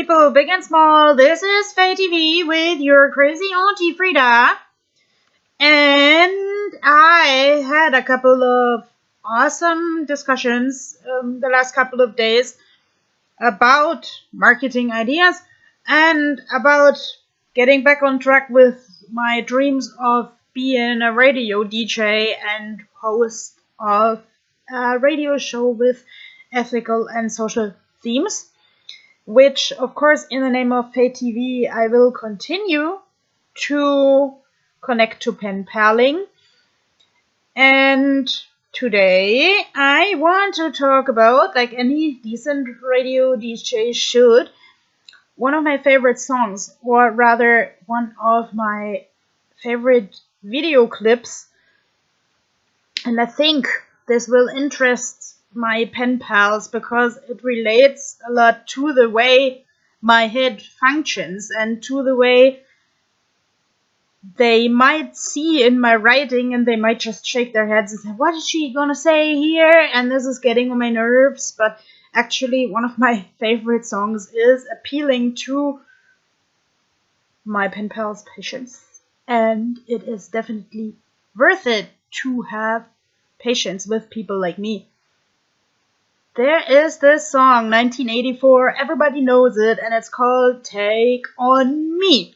people, big and small. This is FayeTv with your crazy auntie Frida. And I had a couple of awesome discussions the last couple of days about marketing ideas and about getting back on track with my dreams of being a radio DJ and host of a radio show with ethical and social themes, which, of course, in the name of FayeTv, I will continue to connect to pen paling. And today I want to talk about, like any decent radio DJ should, one of my favorite songs, or rather one of my favorite video clips. And I think this will interest my pen pals because it relates a lot to the way my head functions and to the way they might see in my writing, and they might just shake their heads and say, what is she gonna say here? And this is getting on my nerves. But actually, one of my favorite songs is appealing to my pen pals' patience. And it is definitely worth it to have patience with people like me. There is this song, 1984, everybody knows it, and it's called Take On Me.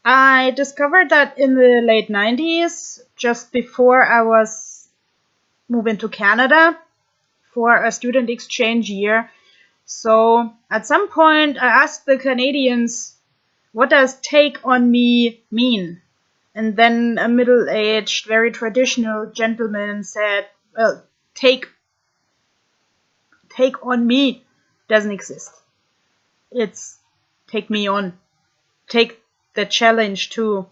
I discovered that in the late 90s, just before I was moving to Canada for a student exchange year. So at some point I asked the Canadians, what does take on me mean? And then a middle-aged, very traditional gentleman said, well, take on me doesn't exist. It's take me on. Take the challenge to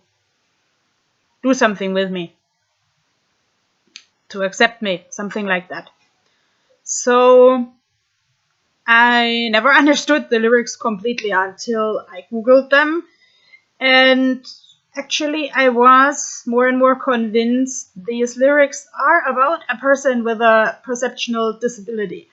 do something with me, to accept me, something like that. So I never understood the lyrics completely until I googled them, and actually I was more and more convinced these lyrics are about a person with a perceptual disability,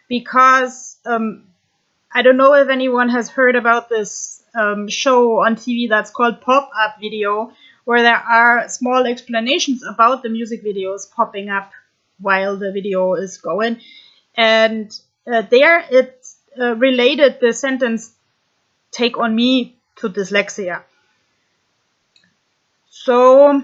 because I don't know if anyone has heard about this show on TV that's called Pop-Up Video, where there are small explanations about the music videos popping up while the video is going. And there it related the sentence take on me to dyslexia. So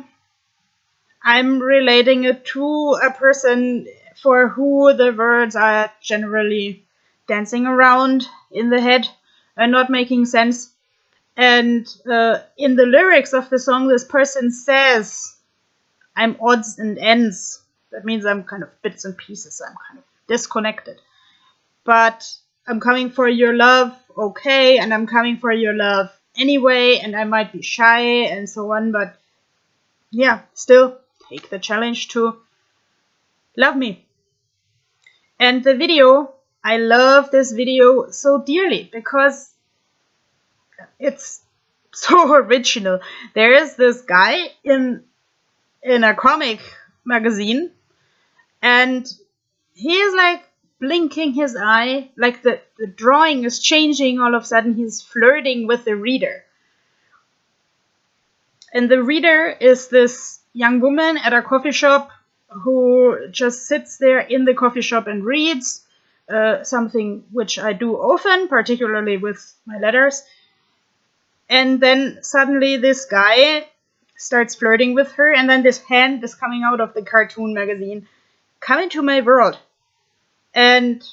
I'm relating it to a person for who the words are generally dancing around in the head and not making sense. And in the lyrics of the song, this person says, I'm odds and ends. That means I'm kind of bits and pieces. I'm kind of disconnected. But I'm coming for your love, okay, and I'm coming for your love anyway, and I might be shy and so on, but yeah, still take the challenge to love me. And the video, I love this video so dearly because it's so original. There is this guy in a comic magazine, and he is like blinking his eye, like the drawing is changing all of a sudden. He's flirting with the reader. And the reader is this young woman at a coffee shop who just sits there in the coffee shop and reads, something which I do often, particularly with my letters. And then suddenly this guy starts flirting with her, and then this hand is coming out of the cartoon magazine. Come into my world. And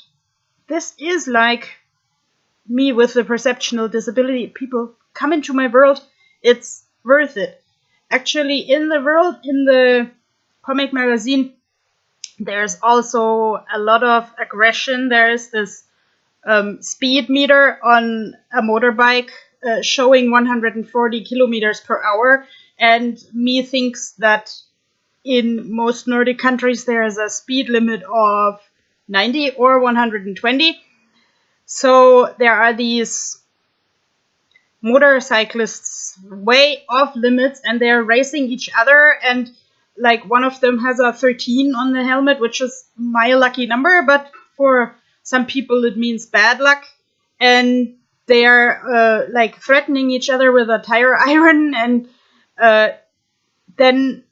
this is like me with the perceptual disability. People, come into my world. It's worth it. Actually, in the world, in the comic magazine, there's also a lot of aggression. There's this speed meter on a motorbike showing 140 kilometers per hour, and me thinks that in most Nordic countries there is a speed limit of 90 or 120. So there are these motorcyclists way off limits, and they're racing each other, and like one of them has a 13 on the helmet, which is my lucky number, but for some people it means bad luck. And they are like threatening each other with a tire iron, and then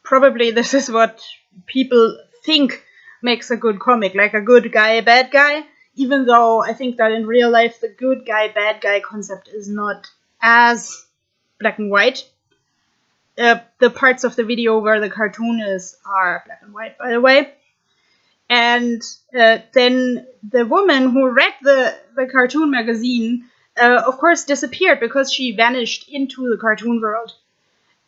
probably this is what people think makes a good comic, like a good guy, bad guy, even though I think that in real life the good guy, bad guy concept is not as black and white. The parts of the video where the cartoon is are black and white, by the way. And then the woman who read the cartoon magazine, of course, disappeared because she vanished into the cartoon world.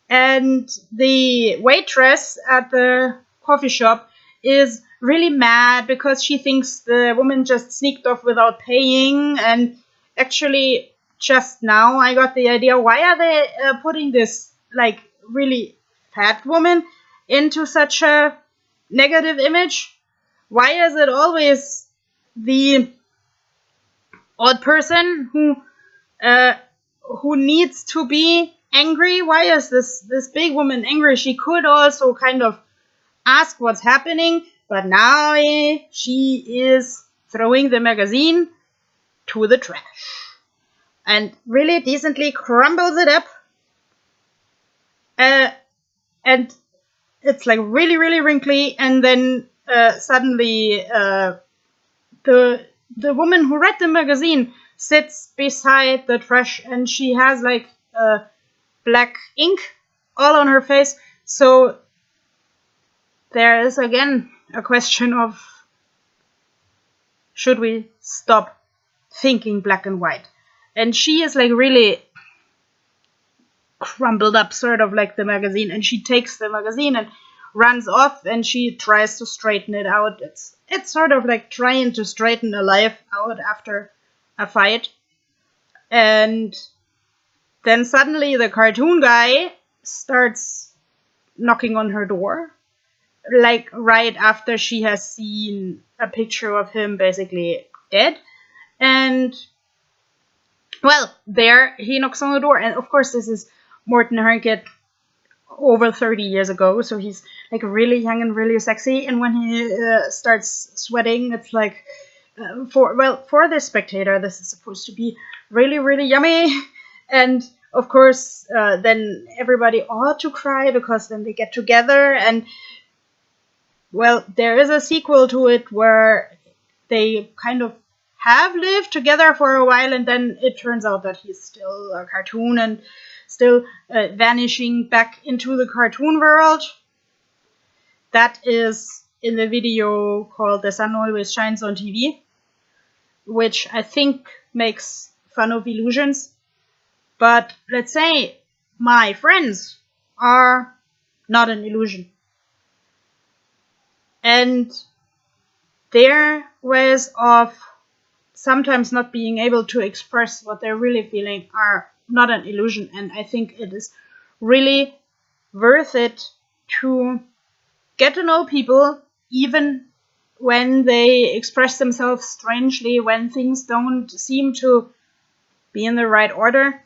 And the waitress at the coffee shop is really mad because she thinks the woman just sneaked off without paying. And actually, just now I got the idea, why are they putting this like really fat woman into such a negative image? Why is it always the odd person who needs to be angry? Why is this big woman angry? She could also kind of ask what's happening, but now she is throwing the magazine to the trash and really decently crumbles it up. And it's like really, really wrinkly, and then suddenly the woman who read the magazine sits beside the trash, and she has like black ink all on her face. So there is again a question of, should we stop thinking black and white? And she is like really crumbled up, sort of like the magazine, and she takes the magazine and runs off, and she tries to straighten it out. It's sort of like trying to straighten a life out after a fight. And then suddenly the cartoon guy starts knocking on her door, like right after she has seen a picture of him basically dead. And well, there he knocks on the door, and of course this is Morten Hernkett over 30 years ago, so he's like really young and really sexy, and when he starts sweating, it's like for the spectator this is supposed to be really, really yummy. And of course then everybody ought to cry, because then they get together, and well, there is a sequel to it where they kind of have lived together for a while, and then it turns out that he's still a cartoon and still vanishing back into the cartoon world. That is in the video called The Sun Always Shines on TV, which I think makes fun of illusions. But let's say my friends are not an illusion, and their ways of sometimes not being able to express what they're really feeling are not an illusion. And I think it is really worth it to get to know people, even when they express themselves strangely, when things don't seem to be in the right order.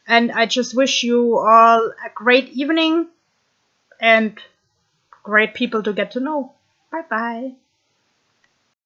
And I just wish you all a great evening and great people to get to know. Bye bye.